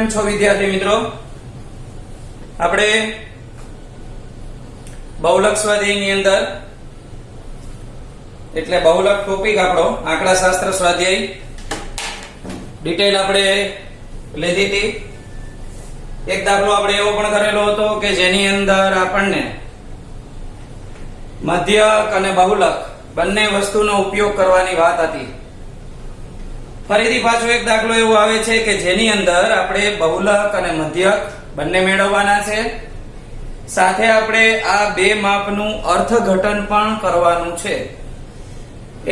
કેમ છો વિદ્યાર્થી મિત્રો? આપણે બહુલક સ્વાધ્યાયની અંદર એટલે બહુલક ટોપિક આપણો આંકડા શાસ્ત્ર સ્વાધ્યાય ડિટેલ આપણે લીધી હતી. એક દાખલો આપણે એવો પણ કરેલો હતો કે જેની અંદર આપણને મધ્યક અને બહુલક બંને વસ્તુનો ઉપયોગ કરવાની વાત હતી. ફરીથી પાછો એક દાખલો એવો આવે છે કે જેની અંદર આપણે બહુલક અને મધ્યક બંને મેળવવાના છે, સાથે આપણે આ બે માપનું અર્થઘટન પણ કરવાનું છે.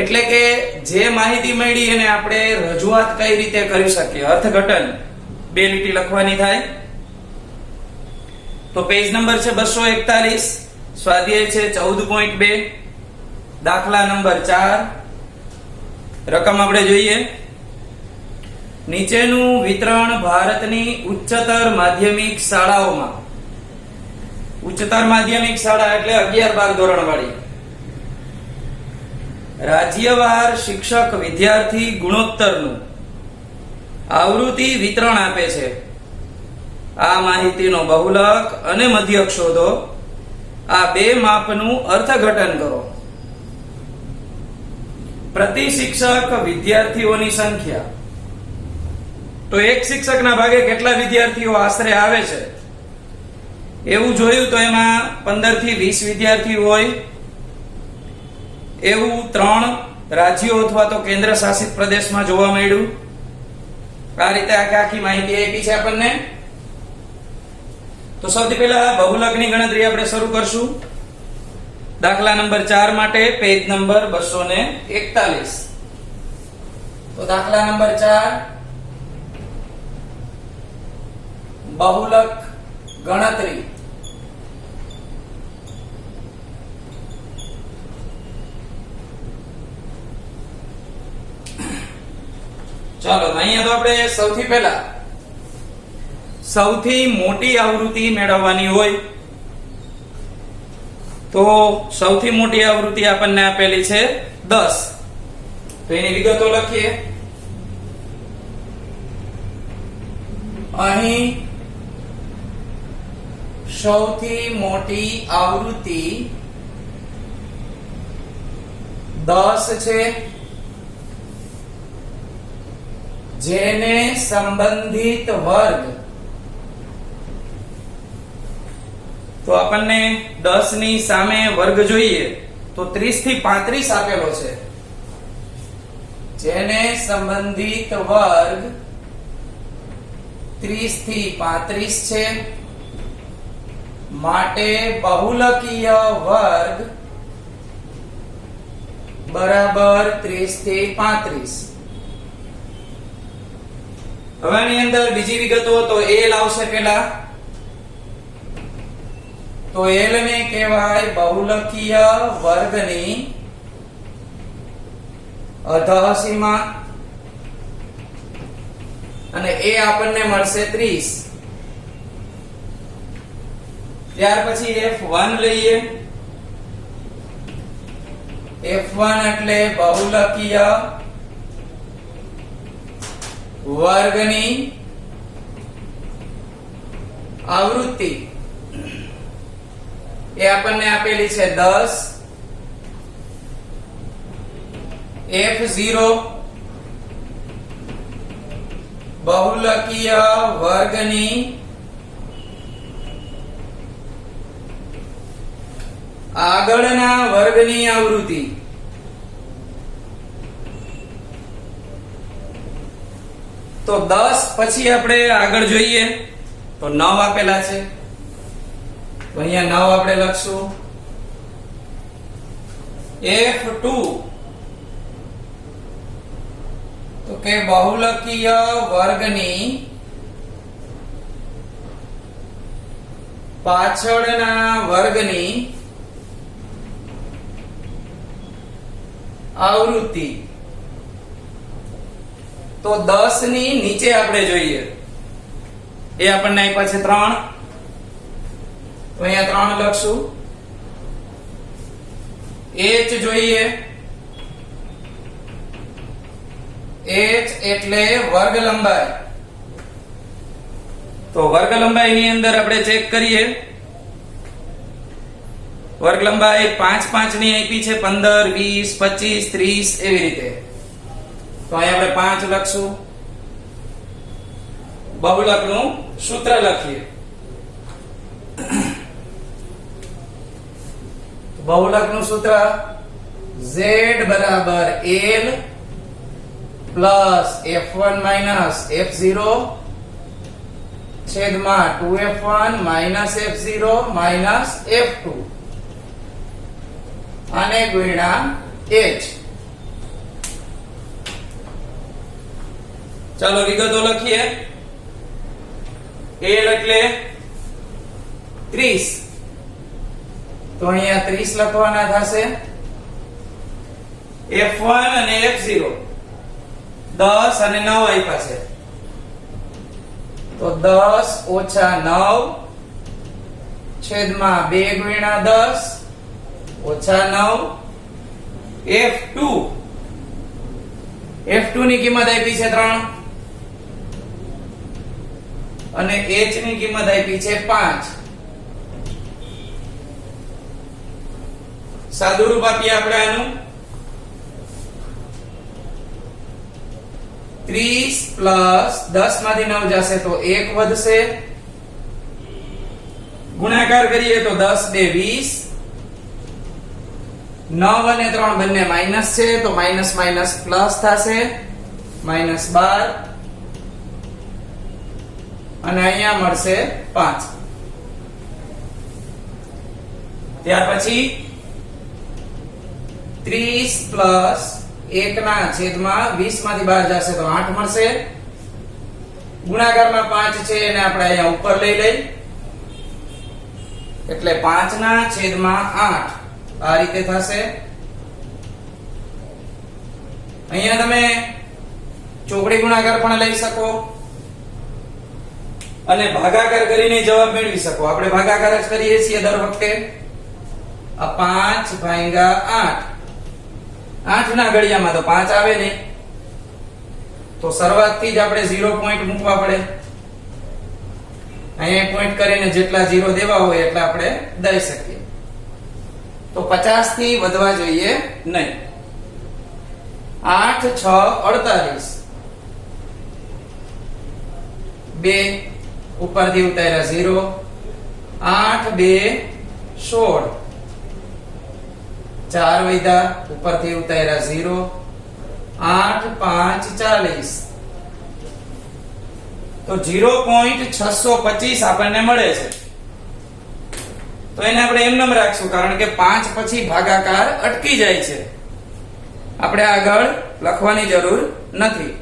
એટલે કે જે માહિતી મળી એને આપણે રજૂઆત કઈ રીતે કરી શકીએ, અર્થઘટન બે લીટી લખવાની થાય. તો પેજ નંબર છે 241, સ્વાધ્યાય છે 14.2, દાખલા નંબર 4. રકમ આપણે જોઈએ. નીચેનું વિતરણ ભારતની ઉચ્ચતર માધ્યમિક શાળાઓમાં, ઉચ્ચતર માધ્યમિક શાળા એટલે 11-12 ધોરણ વાળી, રાજ્યવાર શિક્ષક વિદ્યાર્થી ગુણોત્તરનું આવૃત્તિ વિતરણ આપે છે. આ માહિતીનો બહુલક અને મધ્યક શોધો. આ બે માપનું અર્થઘટન કરો. પ્રતિ શિક્ષક વિદ્યાર્થીઓની સંખ્યા. તો એક શિક્ષકના ભાગે કેટલા વિદ્યાર્થીઓ આશરે આવે છે એવું જોયું તો એમાં 15 થી 20 વિદ્યાર્થીઓ હોય એવું 3 રાજ્યો અથવા તો કેન્દ્ર શાસિત પ્રદેશમાં જોવા મળ્યું. આ રીતે આખી માહિતી આપી છે આપણને. તો સૌથી પહેલા બહુલકની ગણતરી આપણે શરૂ કરશું. દાખલા નંબર 4 માટે પેજ નંબર 241. તો દાખલા નંબર 4, બહુલક ગણતરી. ચાલો અહીંયા તો આપણે સૌથી પહેલા સૌથી મોટી આવૃત્તિ મેળવવાની હોય. તો સૌથી મોટી આવૃત્તિ આપણને આપેલી છે 10. તો એની વિગતો લખીએ. અહીં સૌથી મોટી આવૃત્તિ 10 છે, જેને સંબંધિત વર્ગ. તો આપણને 10 ની સામે વર્ગ જોઈએ તો 30 થી 35 આપેલો છે, જેને સંબંધિત વર્ગ 30 થી 35 છે. માટે બહુલકીય વર્ગ બરાબર 30 થી 35. હવે આની અંદર બીજી વિગતો. તો L આવશે પેલા. તો L ને કહેવાય બહુલકીય વર્ગની અધઃસીમા, અને એ આપણને મળશે 30. ત્યાર પછી F1 લઈએ. F1 એટલે બહુલકીય વર્ગની આવૃત્તિ. એ આપણને આપેલી છે 10. F0 બહુલકીય વર્ગની આગળના વર્ગની આવૃત્તિ. તો 10 પછી આપણે આગળ જોઈએ તો 9 આપેલા છે. તો અહીંયા 9 આપણે લખશું. F2 તો કે બહુલકીય વર્ગની પાછળના વર્ગની આવૃત્તિ. તો 10 ની નીચે આપણે જોઈએ. એ આપણને આપ્યા છે 3. તો અહીંયા 3 લખશું. H જોઈએ. H એટલે વર્ગ લંબાઈ. તો વર્ગ લંબાઈની અંદર આપણે ચેક કરીએ. વર્ગ લંબાઈ 5 5 ની આપી છે, 15 20 25 30 એવી રીતે. તો અહીંયા આપણે 5 લખશું. બહુલકનું સૂત્ર લખીએ. બહુલકનું સૂત્ર z બરાબર l plus f1 minus f0 છેદમાં 2f1 minus f0 minus f2 અને ગુણ્યા h. ચાલો વિગતો લખીએ. l એટલે 30, તો અહીંયા 30 લખવાના થશે. f1 અને f0 10 અને 9 આપ્યા છે, તો 10 ઓછા 9 છેદમાં 2 ગુણ્યા 10 ઓછા 9. f2 ની કિંમત આપી છે 3 અને h ની કિંમત આપી છે 5. સાદુરૂપ આપીએ આપણે આનું. 30 પ્લસ 10 માંથી 9 જશે તો 1 વધશે. ગુણાકાર કરીએ તો 10 2 20. 9 અને 3 બંને માઈનસ છે, તો માઈનસ માઈનસ પ્લસ થશે, માઈનસ 12. અને અહીંયા મળશે 5. ત્યાર પછી 30 પ્લસ 1 ના છેદમાં 20 માંથી 12 જશે તો 8 મળશે. ગુણાકારમાં 5 છે એને આપણે અહીંયા ઉપર લઈ લઈ, એટલે 5 ના છેદમાં 8 આ રીતે થશે. અહીંયા તમે ચોકડી ગુણાકાર પણ લઈ શકો અને ભાગાકાર કરીને જવાબ મેળવી શકો. આપણે ભાગાકાર જ કરીએ છીએ દર વખતે. આ 5 ભાગ્યા 8, 8 ના ઘડિયામાં તો 5 આવે નહીં, તો શરૂઆતથી જ આપણે 0 પોઈન્ટ મૂકવા પડે. અહીંયા પોઈન્ટ કરીને જેટલા 0 દેવા હોય એટલા આપણે દઈ શકીએ. તો 50 થી વધવા જોઈએ નહીં. 8 6 48, 2 ઉપરથી ઉતાર્યા 0, 8 2 16, 4 વધ્યા ઉપરથી ઉતાર્યા 0, 8 5 40. તો 0.625 આપણને મળે છે. તો એને આપણે એમ નામ રાખશું, કારણ કે 5 પછી ભાગાકાર અટકી જાય છે, આપણે આગળ લખવાની જરૂર નથી.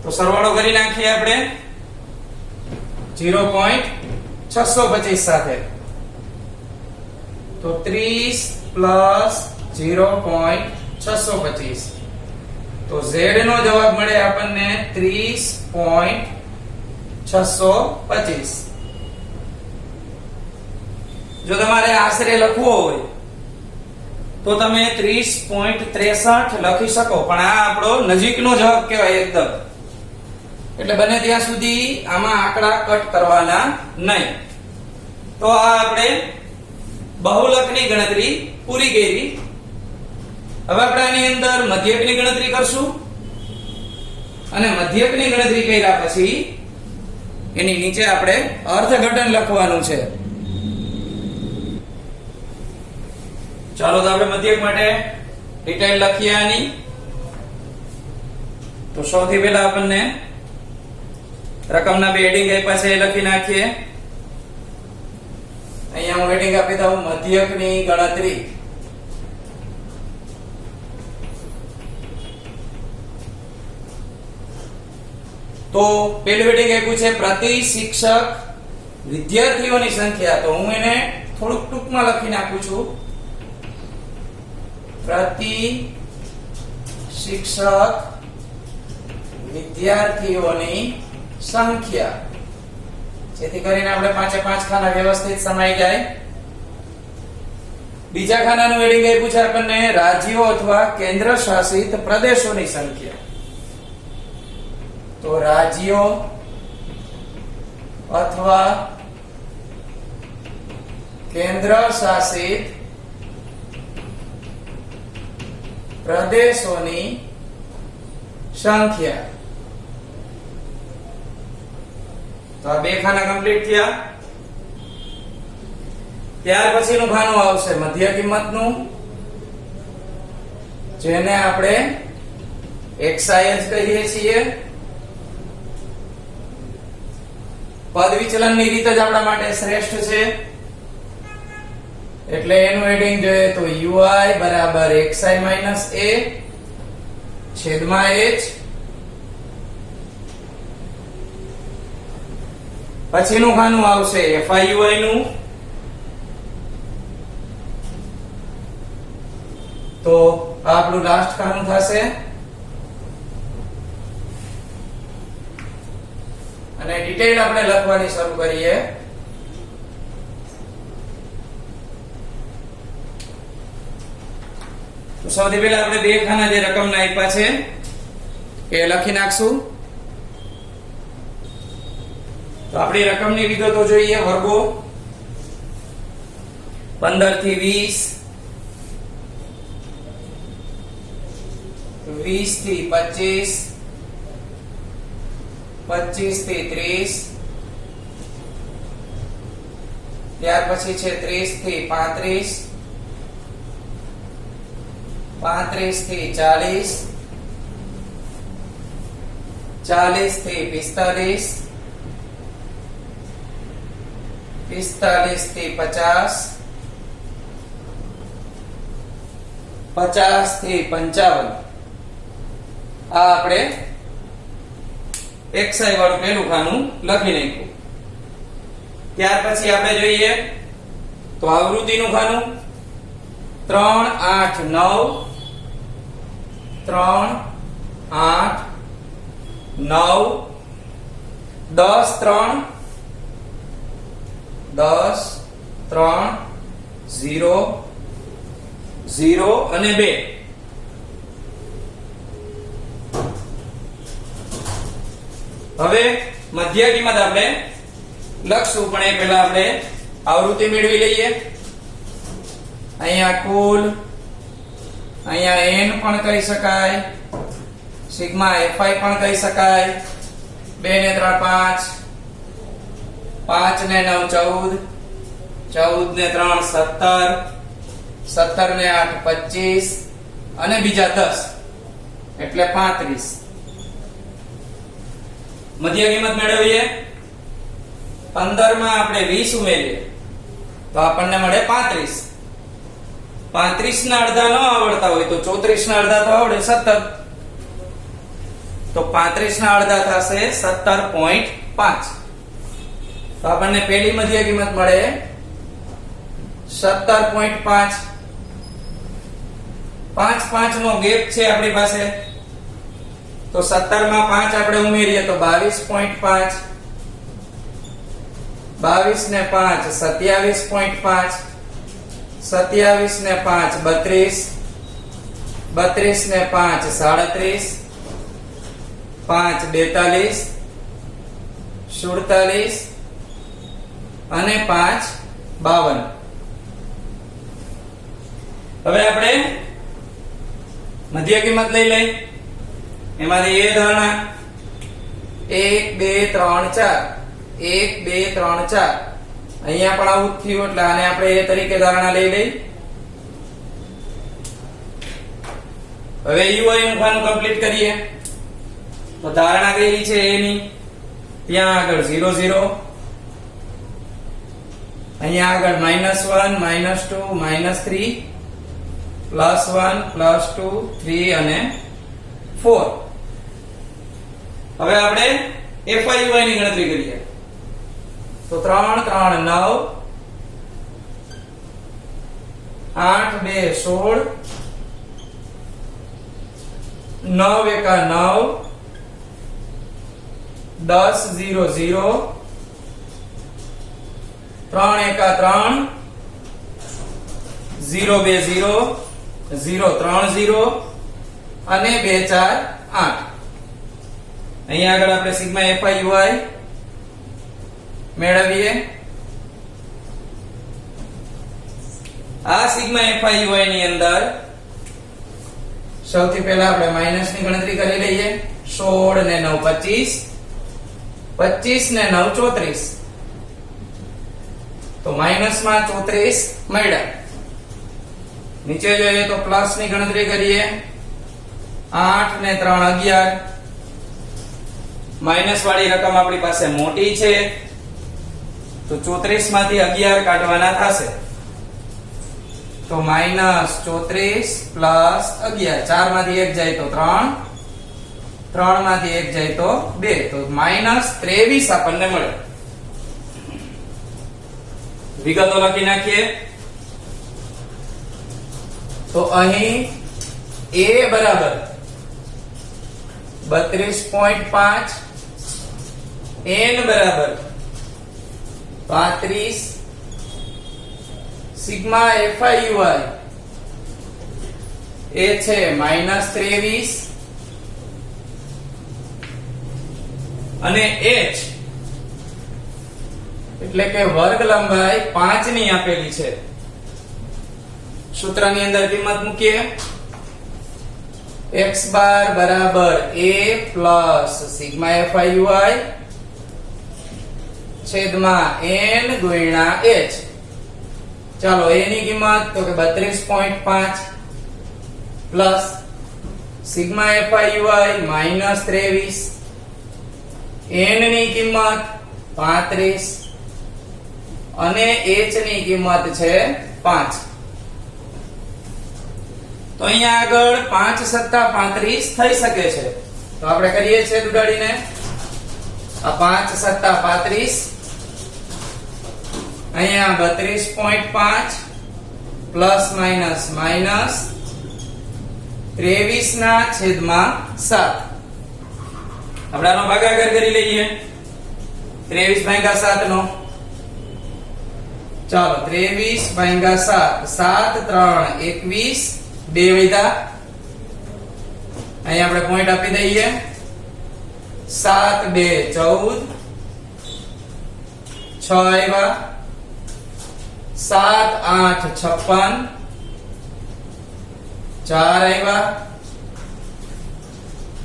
તો સરવાળો કરી નાખીએ આપણે 0.625 સાથે. તો 30 પ્લસ 0.625, તો z નો જવાબ મળે આપણને 30.625. જો તમારે આશરે લખવો હોય તો તમે 30.63 લખી શકો, પણ આ આપણો નજીકનો જવાબ કહેવાય એકદમ. એટલે બને ત્યાં સુધી આમાં આંકડા કટ કરવાના નહીં. તો આ આપણે બહુલકની ગણતરી પૂરી કરી. હવે આપણે આની અંદર મધ્યકની ગણતરી કરશું, અને મધ્યકની ગણતરી કર્યા પછી એની નીચે આપણે અર્થઘટન લખવાનું છે. ચાલો તો આપણે મધ્યક માટે ડિટેલ લખીએ આની. તો સૌથી પહેલા આપણને રકમના બે હેડિંગ આપ્યા છે એ લખી નાખીએ. અહીંયા હું હેડિંગ આપી દઉં મધ્યકની ગણતરી. તો પેલું હેડિંગ આપ્યું છે પ્રતિ શિક્ષક વિદ્યાર્થીઓની સંખ્યા. તો હું એને થોડુંક ટૂંકમાં લખી નાખું છું. પ્રતિ શિક્ષક વિદ્યાર્થીઓની સંખ્યા, જેથી કરીને આપણે 5 ખાના વ્યવસ્થિત સમાઈ જાય. બીજા ખાનાનું હેડિંગ આપ્યું છે આપણને રાજ્યો અથવા કેન્દ્ર શાસિત પ્રદેશોની સંખ્યા. તો રાજ્યો અથવા કેન્દ્ર શાસિત પ્રદેશોની સંખ્યા. તો આ બે ખાના કમ્પ્લીટ થયા. ત્યાર પછીનું ખાનું આવશે મધ્ય કિંમતનું, જેને આપણે xi જ કહીએ છીએ. પદ વિચલનની રીત જ આપણા માટે શ્રેષ્ઠ છે, એટલે એનું હેડિંગ જોઈએ તો ui બરાબર xi માઈનસ a છેદમાં h. પછીનું ખાનું આવશે fiui નું, તો આ આપણું લાસ્ટ ખાનું થશે. અને ડિટેલ આપણે લખવાની શરૂ કરીએ. તો સૌથી પહેલા આપણે બે ખાના જે રકમના આપ્યા છે એ લખી નાખશું. તો આપણી રકમની વિગતો જોઈએ. વર્ગો 15 થી 20, 20 થી 25, 25 થી 30, ત્યાર પછી છે 30 થી 35, 35 થી 40, 40 થી 45, 45 થી 50, 50 થી 55. આ આપણે xi વાળું પહેલું ખાનું લખી નાખ્યું. ત્યાર પછી આપણે જોઈએ તો આવૃત્તિનું ખાનું 3, 8, 9, 3, 8, 9, 10, 3, 10, 3, 0, 0 અને 2. હવે મધ્ય કિંમત આપણે લખશું, પણ એ પહેલા આપણે આવૃત્તિ મેળવી લઈએ. અહીંયા કુલ, અહીંયા n પણ કહી શકાય, સિગ્મા fi પણ કહી શકાય. 2 ને 3 5, 5 ને 9 14, 14 ને 3 17, 17 ને 8 25 અને બીજા 10 એટલે 35. મધ્ય કિંમત મેળવીએ. 15 માં આપણે 20 ઉમેરીએ તો આપણને મળે 35. 35 ના અડધા ન આવડતા હોય તો 34 ના અડધા તો આવડે 17. તો 35 ના અડધા થશે 17.5. તો આપણને પહેલી મધ્ય કિંમત મળે 17.5. 5 5 નો ગેપ છે આપણી પાસે, તો 17 માં 5 આપણે ઉમેરીએ તો 22.5, 22 ને 5 27.5, 27 ને 5 32, 32 ને 5 37, 5 42, 47 અને 5 52. હવે આપણે મધ્ય કિંમત લઈ લઈએ. એમાંથી એ ધારણા 1 2 3 4, 1 2 3 4. અહીંયા પણ આવું થયું એટલે આને આપણે એ તરીકે ધારણા લઈ લઈ. હવે ui નું ખાનું કમ્પ્લીટ કરીએ. તો ધારણા કઈ છે એની, ત્યાં આગળ 0 0, અહીંયા આગળ -1 -2 -3 +1 +2 3 અને 4. હવે આપણે FIUI ની ગણતરી કરીએ. તો 3 3 9, 8 2 16, 9 1 9, 10 0 0, 3 1 3, 0 2 0, 0 3 0 અને 2 4 8. અહીંયા આગળ આપણે સિગ્મા FIUI મેળવીએ. આ સિગ્મા FIUI ની અંદર સૌથી પહેલા આપણે માઈનસ ની ગણતરી કરી લઈએ. 16 ને 9 25, 25 ને 9 34, તો માઈનસ માં 34 મળ્યા. નીચે જોઈએ તો પ્લસ ની ગણતરી કરીએ. 8 ને 3 11, માઈનસ વાળી રકમ આપણી પાસે મોટી છે તો 34 માંથી 11 કાઢવાના થશે, તો માઈનસ 34 પ્લસ 11, 4 માંથી 1 જાય તો 3, 3 માંથી 1 જાય તો 2, તો માઈનસ 23 આપણને મળે. વિગતો લખી નાખીએ. તો અહીં a બરાબર 32.5, n બરાબર 35, સિગ્મા FIUI એ છે -23 અને h એટલે કે વર્ગ લંબાઈ 5 ની આપેલી છે. સૂત્રની અંદર કિંમત મૂકીએ. x બાર બરાબર a પ્લસ સિગ્મા FIUI છેદમાં n ગુણ્યા h. ચાલો a ની કિંમત તો કે 32.5 પ્લસ સિગ્મા FIUI -23, n ની કિંમત 35 અને h ની કિંમત છે 5. તો અહીંયા આગળ 5 સત્તા 35 થઈ શકે છે, તો આપણે કરીએ છીએ ઉડાડીને. આ 5 સત્તા 35, અહીંયા 32.5 પ્લસ માઈનસ માઈનસ 23 ના છેદમાં 7. આપણે આનો ભાગાકાર કરી લઈએ. 23 ભાગ્યા 7 નો, ચાલો 23 ભાગ્યા 7, 7 3 21, 2 વધ્યા. અહીં આપણે પોઈન્ટ આપી દઈએ. 7 2 14, 6 આવ્યા. 7 8 56, 4 આવ્યા.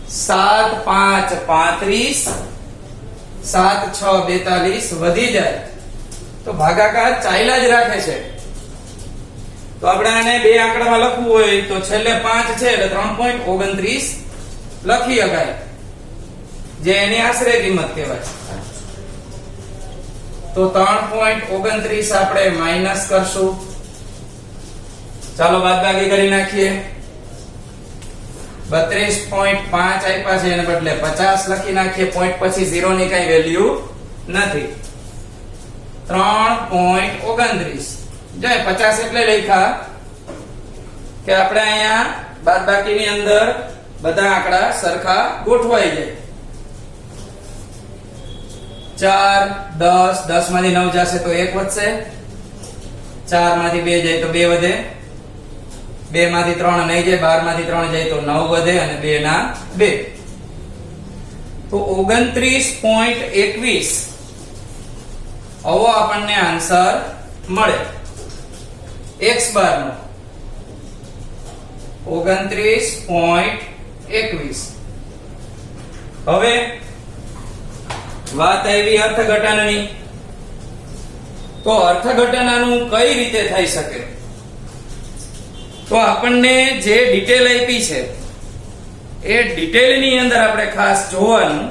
7 5 35, 7 6 42 વધી જાય તો ભાગાકાર ચાલ્યા જ રાખે છે. તો આપણે આને બે આંકડામાં લખવું હોય તો છેલ્લે 5 છે એટલે 3.29 લખી શકાય, જે એની આશરે કિંમત કહેવાય. તો 3.29 આપણે માઈનસ કરશું. ચાલો બાદબાકી કરી નાખીએ. 32.5 આપ્યા છે એને બદલે 50 લખી નાખીએ. પોઈન્ટ પછી 0 ની કઈ વેલ્યુ નથી. 3.29 જાય 50 એટલે લખ્યા કે આપણે અહીંયા બાદબાકીની અંદર બધા આંકડા સરખા ગોઠવાઈ જાય. 4 10, 10 માંથી 9 જશે તો 1 વધશે. 4 માંથી 2 જાય તો 2 વધે. 2 માંથી 3 નહીં જાય, 12 માંથી 3 જાય તો 9 વધે અને 2 ના 2, તો 29.21 આવો આપણને આન્સર મળે. x બાર નો 29.21. હવે વાત આવી અર્થઘટનની. તો અર્થઘટનનું કઈ રીતે થઈ શકે? તો આપણને જે ડિટેલ આપી છે એ ડિટેલની અંદર આપણે ખાસ જોવાનું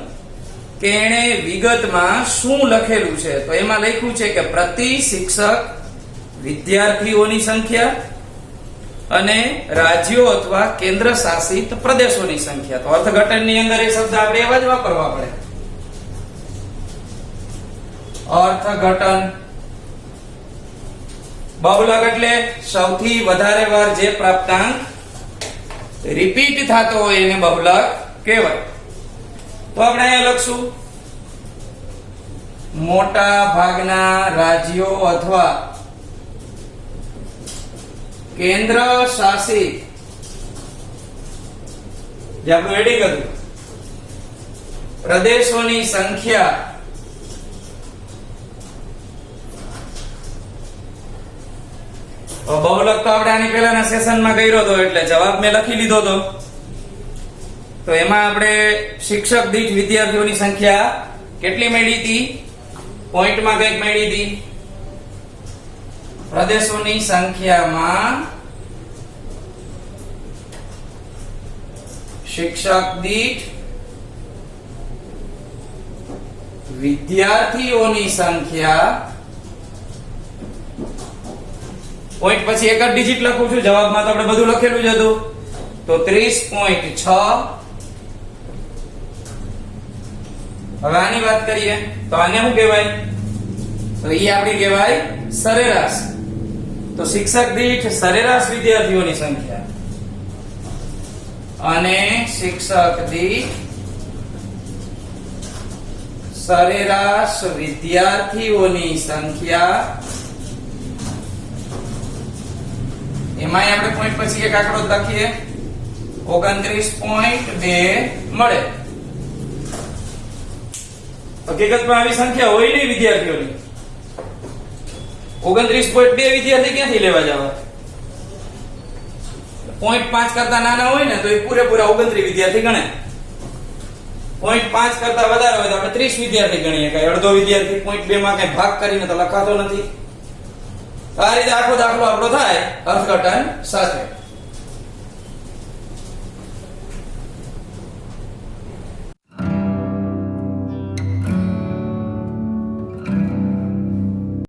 કે એણે વિગતમાં શું લખેલું છે. તો એમાં લખ્યું છે કે પ્રતિ શિક્ષક વિદ્યાર્થીઓની સંખ્યા અને રાજ્યો અથવા કેન્દ્ર શાસિત પ્રદેશોની સંખ્યા. તો અર્થઘટનની અંદર એ શબ્દ આપણે એવા જ વાપરવા પડે. અર્થઘટન બહુલક એટલે સૌથી વધારે વાર જે પ્રાપ્તાંક રિપીટ થતો હોય એને બહુલક કહેવાય. તો આપણે અહીંયા લખશું મોટા ભાગના રાજ્યો અથવા કેન્દ્ર શાસિત, જે આપણું હેડિંગ હતું, પ્રદેશોની સંખ્યા બહુલક તો આપણે આની પહેલાના સેશનમાં કર્યો હતો એટલે જવાબ મેં લખી લીધો હતો. તો એમાં આપણે શિક્ષક દીઠ વિદ્યાર્થીઓની સંખ્યા કેટલી મળી હતી? પોઈન્ટમાં કઈક મળી હતી. પ્રદેશોની સંખ્યામાં શિક્ષક દીઠ વિદ્યાર્થીઓની સંખ્યા, પોઈન્ટ પછી એક જ ડિજિટ લખું છું, જવાબમાં તો આપણે બધું લખેલું જ હતું. તો 30.6. હવે આની વાત કરીએ તો આને શું કહેવાય? તો એ આપણી કહેવાય સરેરાશ. તો શિક્ષક દીઠ સરેરાશ વિદ્યાર્થીઓની સંખ્યા અને શિક્ષક દીઠ સરેરાશ વિદ્યાર્થીઓની સંખ્યા, એમાં આપણે પોઈન્ટ પછી એક આંકડો લખીએ, 29.2 મળે. હકીકતમાં આવી સંખ્યા હોય નહીં વિદ્યાર્થીઓની. 29.2 વિદ્યાર્થી ક્યાંથી લેવા જવા? 0.5 કરતા નાના હોય ને તો એ પૂરેપૂરા 29 વિદ્યાર્થી ગણે. 0.5 કરતા વધારે હોય તો આપણે 30 વિદ્યાર્થી ગણીએ. કઈ અડધો વિદ્યાર્થી 0.2 માં કઈ ભાગ કરીને તો લખાતો નથી. આ રીતે આખો દાખલો આપણો થાય અર્થઘટન સાથે.